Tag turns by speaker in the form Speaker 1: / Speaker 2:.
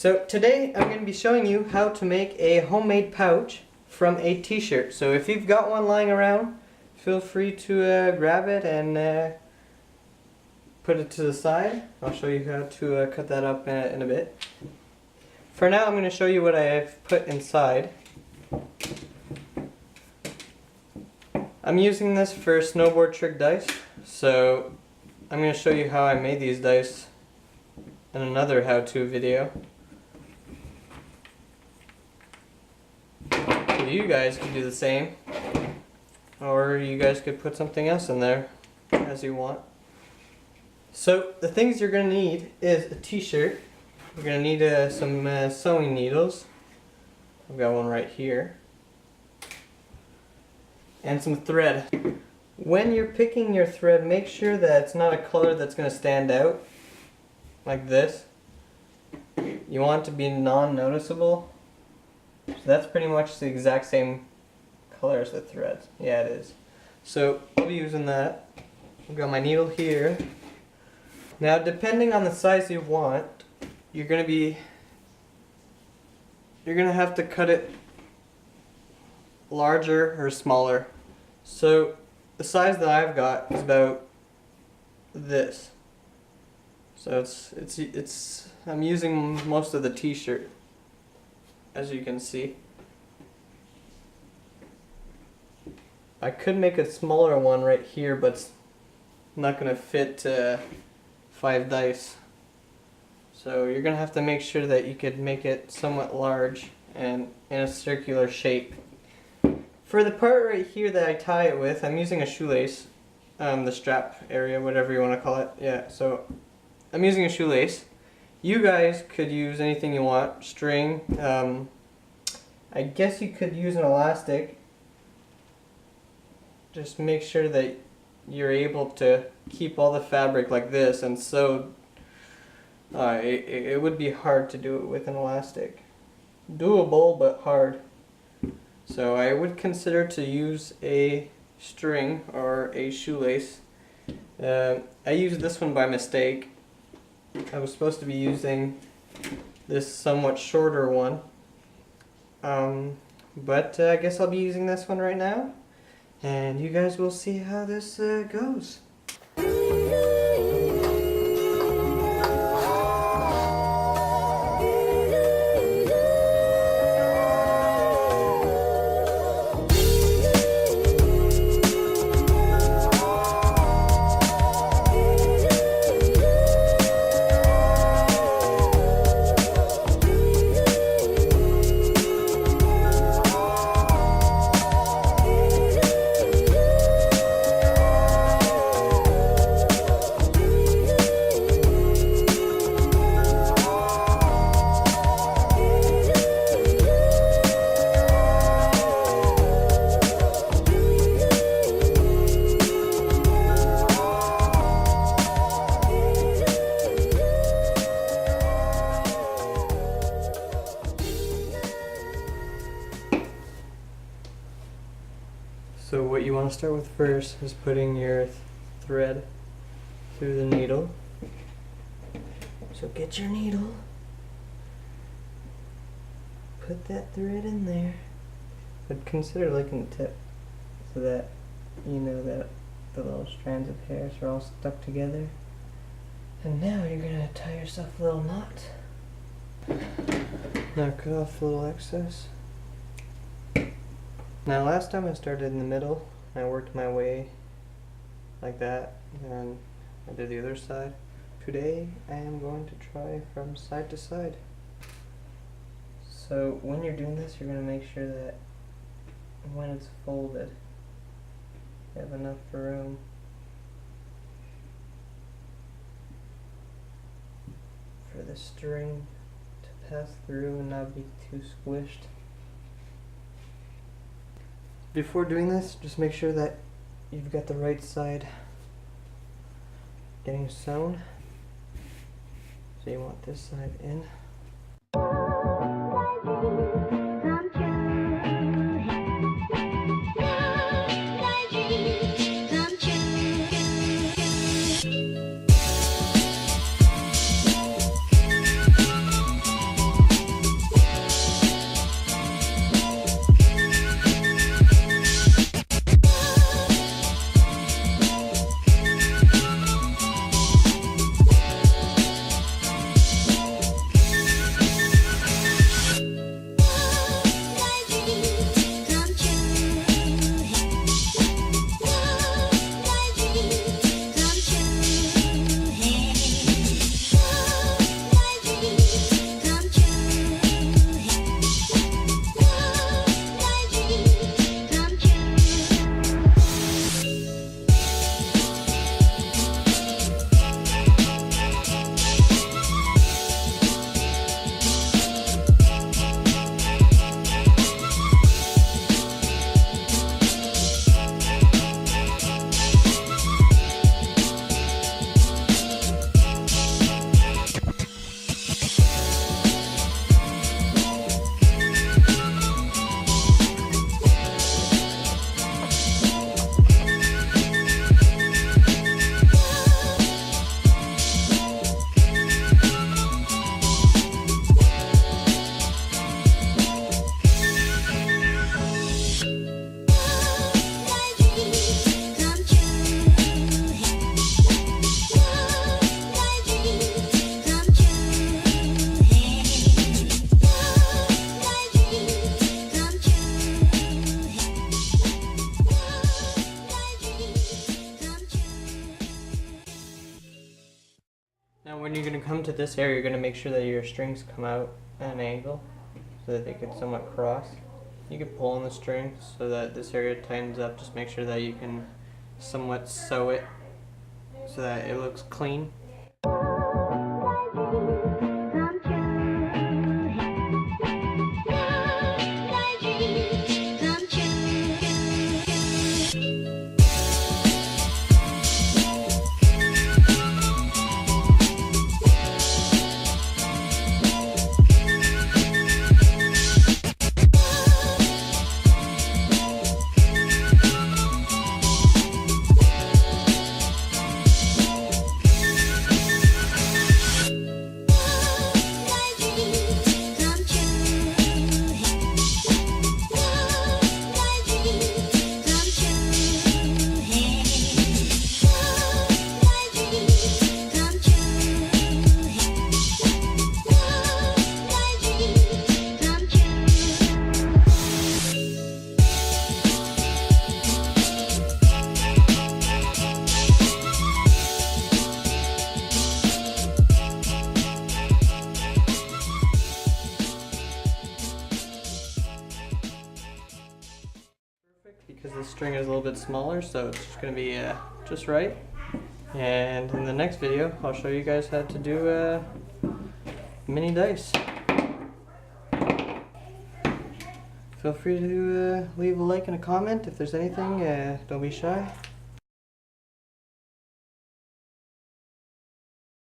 Speaker 1: So today I'm going to be showing you how to make a homemade pouch from a t-shirt. So if you've got one lying around, feel free to grab it and put it to the side. I'll show you how to cut that up in a bit. For now I'm going to show you what I've put inside. I'm using this for snowboard trick dice, so I'm going to show you how I made these dice in another how-to video. You guys could do the same, or you guys could put something else in there as you want. So the things you're going to need is a t-shirt. You're going to need some sewing needles. I've got one right here. And some thread. When you're picking your thread, make sure that it's not a color that's going to stand out like this. You want it to be non-noticeable. So that's pretty much the exact same color as the threads. Yeah, it is. So I'll be using that. I've got my needle here. Now, depending on the size you want, you're gonna have to cut it larger or smaller. So the size that I've got is about this. So I'm using most of the t-shirt, as you can see. I could make a smaller one right here, but it's not going to fit 5 dice. So you're going to have to make sure that you could make it somewhat large and in a circular shape. For the part right here that I tie it with, I'm using a shoelace, the strap area, whatever you want to call it. Yeah, so I'm using a shoelace. You guys could use anything you want, string. I guess you could use an elastic. Just make sure that you're able to keep all the fabric like this and sew. It would be hard to do it with an elastic. Doable, but hard. So I would consider to use a string or a shoelace. I used this one by mistake. I was supposed to be using this somewhat shorter one. But I guess I'll be using this one right now. And you guys will see how this goes. So what you want to start with first is putting your thread through the needle. So get your needle, put that thread in there, but consider licking the tip so that you know that the little strands of hairs are all stuck together. And now you're going to tie yourself a little knot. Now cut off the little excess. Now last time I started in the middle, I worked my way like that, and I did the other side. Today I am going to try from side to side. So when you're doing this, you're going to make sure that when it's folded, you have enough room for the string to pass through and not be too squished. Before doing this, just make sure that you've got the right side getting sewn. So you want this side in. when you're going to come to this area, you're going to make sure that your strings come out at an angle so that they can somewhat cross. You can pull on the string so that this area tightens up. Just make sure that you can somewhat sew it so that it looks clean. Because the string is a little bit smaller, so it's just going to be just right. And in the next video, I'll show you guys how to do mini dice. Feel free to leave a like and a comment if there's anything. Don't be shy.